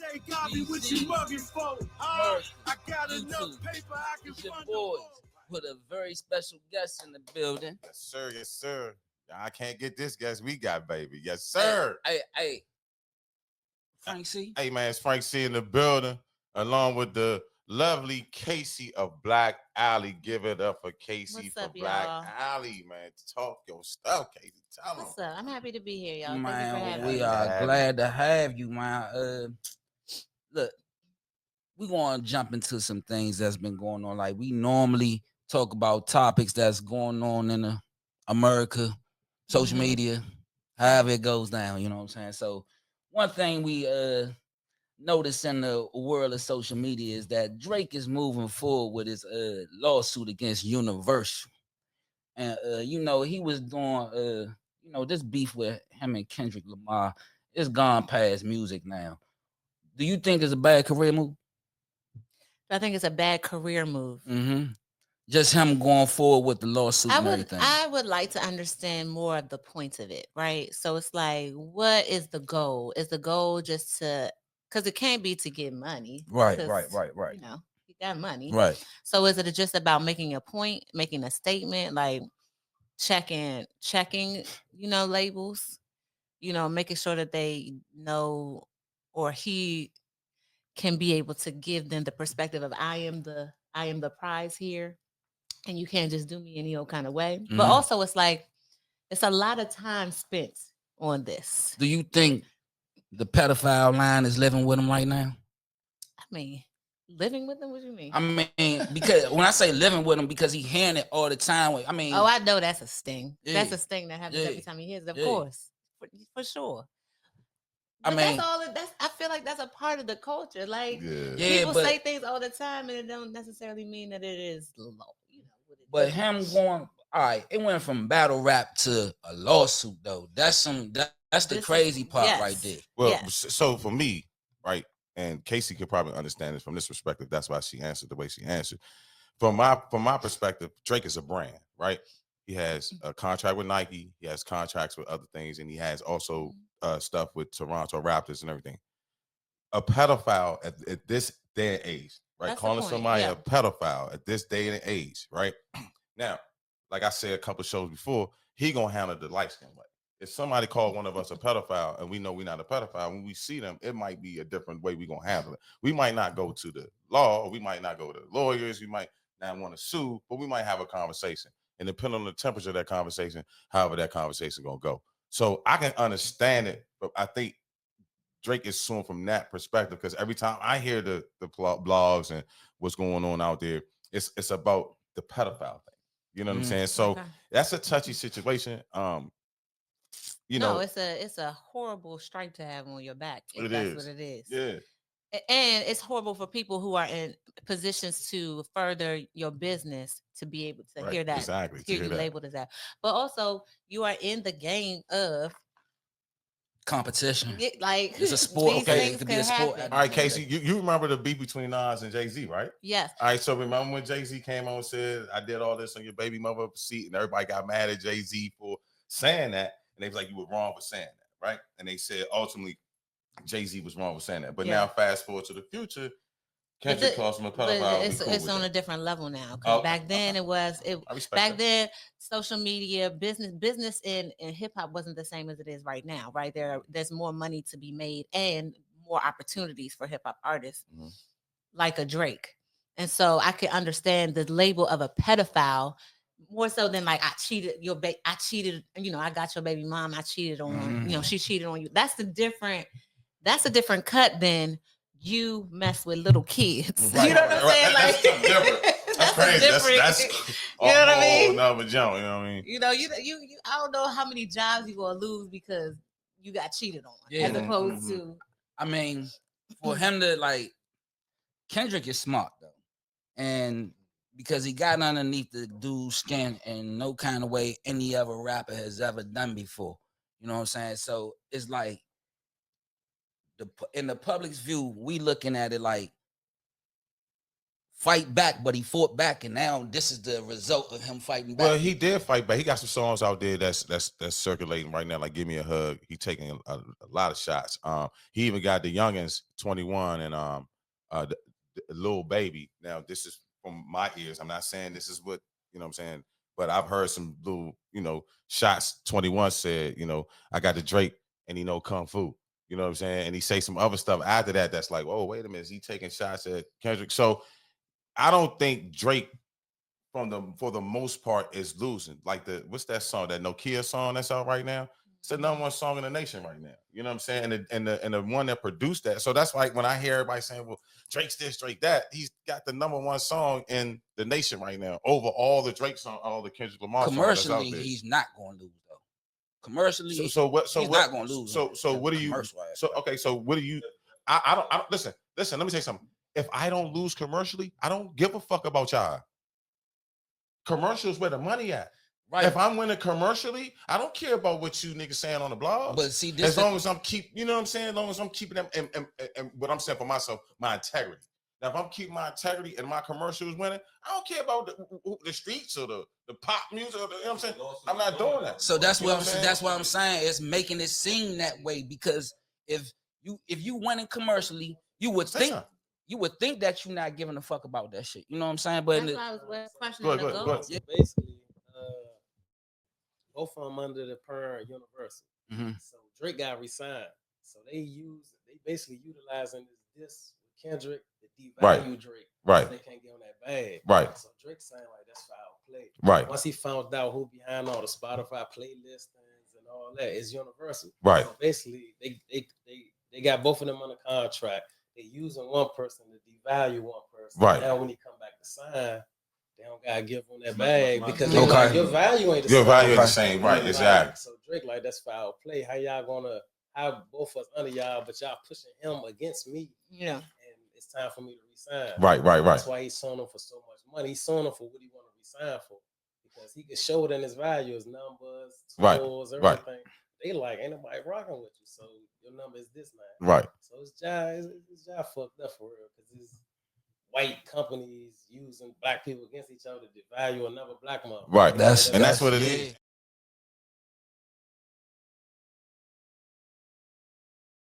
say, got me what you mugging for. I got enough paper, I can fund the boys. Put a very special guest in the building. Yes, sir. Yes, sir. I can't get this guest we got, baby. Yes, sir. Hey. Frank C. Hey, man, it's Frank C in the building, along with the lovely Kacey of Black Alley. Give it up for Kacey What's for up, Black y'all? Alley, man. Talk your stuff, Kacey. Tell them. What's up? I'm happy to be here, y'all. Thank you for Man, having we me. are glad to have you, man. Look, we're going to jump into some things that's been going on. Like, we normally talk about topics that's going on in America, social media, however it goes down, you know what I'm saying? So, one thing we notice in the world of social media is that Drake is moving forward with his lawsuit against Universal. And, he was doing, this beef with him and Kendrick Lamar. It's gone past music now. Do you think it's a bad career move? I think it's a bad career move. Mm-hmm. Just him going forward with the lawsuit and everything. I would like to understand more of the points of it, right? So it's like, what is the goal? Is the goal just to, because it can't be to get money. Right. You know, you got money. Right. So is it just about making a point, making a statement, like checking, labels, making sure that they know, or he can be able to give them the perspective of I am the prize here, and you can't just do me any old kind of way. Mm-hmm. But also it's like it's a lot of time spent on this. Do you think the pedophile line is living with him right now? I mean, living with him? What do you mean? I mean, because when I say living with him, because he hearing it all the time. I mean, I know that's a sting. Yeah, that's a sting that happens every time he hears it, of course, for sure. But I mean, that's all. I feel like that's a part of the culture. Like people say things all the time, and it don't necessarily mean that it is low. But him going, all right, it went from battle rap to a lawsuit, though. That's the crazy part right there. Well, so for me, right, and Kacey could probably understand this from this perspective. That's why she answered the way she answered. From my perspective, Drake is a brand, right? He has a contract with Nike. He has contracts with other things, and he has also stuff with Toronto Raptors and everything. A pedophile at this day and age, right? That's Calling somebody a pedophile at this day and age, right? Now, like I said a couple of shows before, he gonna handle the light skin way. If somebody called one of us a pedophile and we know we're not a pedophile, when we see them, it might be a different way we're gonna handle it. We might not go to the law, or we might not go to lawyers, we might not want to sue, but we might have a conversation. And depending on the temperature of that conversation, however that conversation gonna go. So I can understand it, but I think Drake is suing from that perspective, because every time I hear the blogs and what's going on out there, it's about the pedophile thing. You know what I'm saying? So that's a touchy situation. It's a horrible stripe to have on your back. If that's what it is. Yeah. And it's horrible for people who are in positions to further your business to be able to hear that, hear you labeled as that. But also, you are in the game of competition. Like it's a sport. Okay, it could be a sport. All right, Kacey, you remember the beef between Nas and Jay-Z, right? Yes. All right, so remember when Jay-Z came on and said, I did all this on your baby mother seat, and everybody got mad at Jay-Z for saying that, and they was like, you were wrong for saying that, right? And they said ultimately Jay-Z was wrong for saying that. But now fast forward to the future, Kendrick calls him a pedophile. It's on a different level now. Because back then back then social media, business in hip hop wasn't the same as it is right now, right? There's more money to be made and more opportunities for hip hop artists like a Drake. And so I could understand the label of a pedophile more so than like I cheated, I got your baby mom, I cheated on, she cheated on you. That's a different cut than you mess with little kids. Right, you know what I'm saying? That's crazy. That's you know what I mean? Another jump, you know what I mean? You I don't know how many jobs you're gonna lose because you got cheated on, as opposed to. I mean, for him to Kendrick is smart though, and because he got underneath the dude's skin in no kind of way any other rapper has ever done before. You know what I'm saying? So it's like in the public's view, we looking at it like fight back, but he fought back, and now this is the result of him fighting back. Well, he did fight back. He got some songs out there that's circulating right now, like "Give Me a Hug." He taking a lot of shots. He even got the youngins 21 and the Lil Baby. Now, this is from my ears. I'm not saying this is what what I'm saying, but I've heard some little shots. 21 said, I got the Drake and he know kung fu. You know what I'm saying? And he say some other stuff after that. That's like, oh, wait a minute, is he taking shots at Kendrick? So I don't think Drake, for the most part, is losing. Like what's that song? That Nokia song that's out right now. It's the number one song in the nation right now. You know what I'm saying? And the one that produced that. So that's like when I hear everybody saying, well, Drake's this, Drake that. He's got the number one song in the nation right now over all the Drake songs, all the Kendrick Lamar songs. Commercially, he's not going to lose though. Commercially, he's not going to lose. So what do you? So okay. So what do you? I don't listen. Let me say something. If I don't lose commercially, I don't give a fuck about y'all. Commercials where the money at. Right. If I'm winning commercially, I don't care about what you niggas saying on the blog. But see, as long as I'm you know what I'm saying? As long as I'm keeping them and what I'm saying for myself, my integrity. Now, if I'm keeping my integrity and my commercials winning, I don't care about the streets or the pop music. You know what I'm saying? I'm not doing that. So that's what I'm saying. It's making it seem that way because if you winning commercially, you would think. You would think that you're not giving a fuck about that shit. You know what I'm saying? But that's why I was questioning the goals. Yeah, basically, both of them under the parent Universal. Mm-hmm. So Drake got resigned. So they basically utilizing this with Kendrick to devalue Drake. Right. They can't get on that bag. Right. So Drake saying like that's foul play. Right. Once he found out who behind all the Spotify playlistings and all that, it's Universal. Right. So basically, they got both of them under contract. They using one person to devalue one person. Right. Now when he come back to sign, they don't gotta give him that bag because like, your value ain't the same. Your value ain't the same, right? Exactly. So Drake, like that's foul play. How y'all gonna have both of us under y'all, but y'all pushing him against me? Yeah. And it's time for me to resign. Right. That's why he's suing him for so much money. He's suing him for what he want to resign for because he can show it in his value, his numbers, tools, everything. Right. They like ain't nobody rocking with you, so your number is this now. Right. So it's job fucked up for real because it's white companies using black people against each other to devalue another black mother. Right. That's what it is.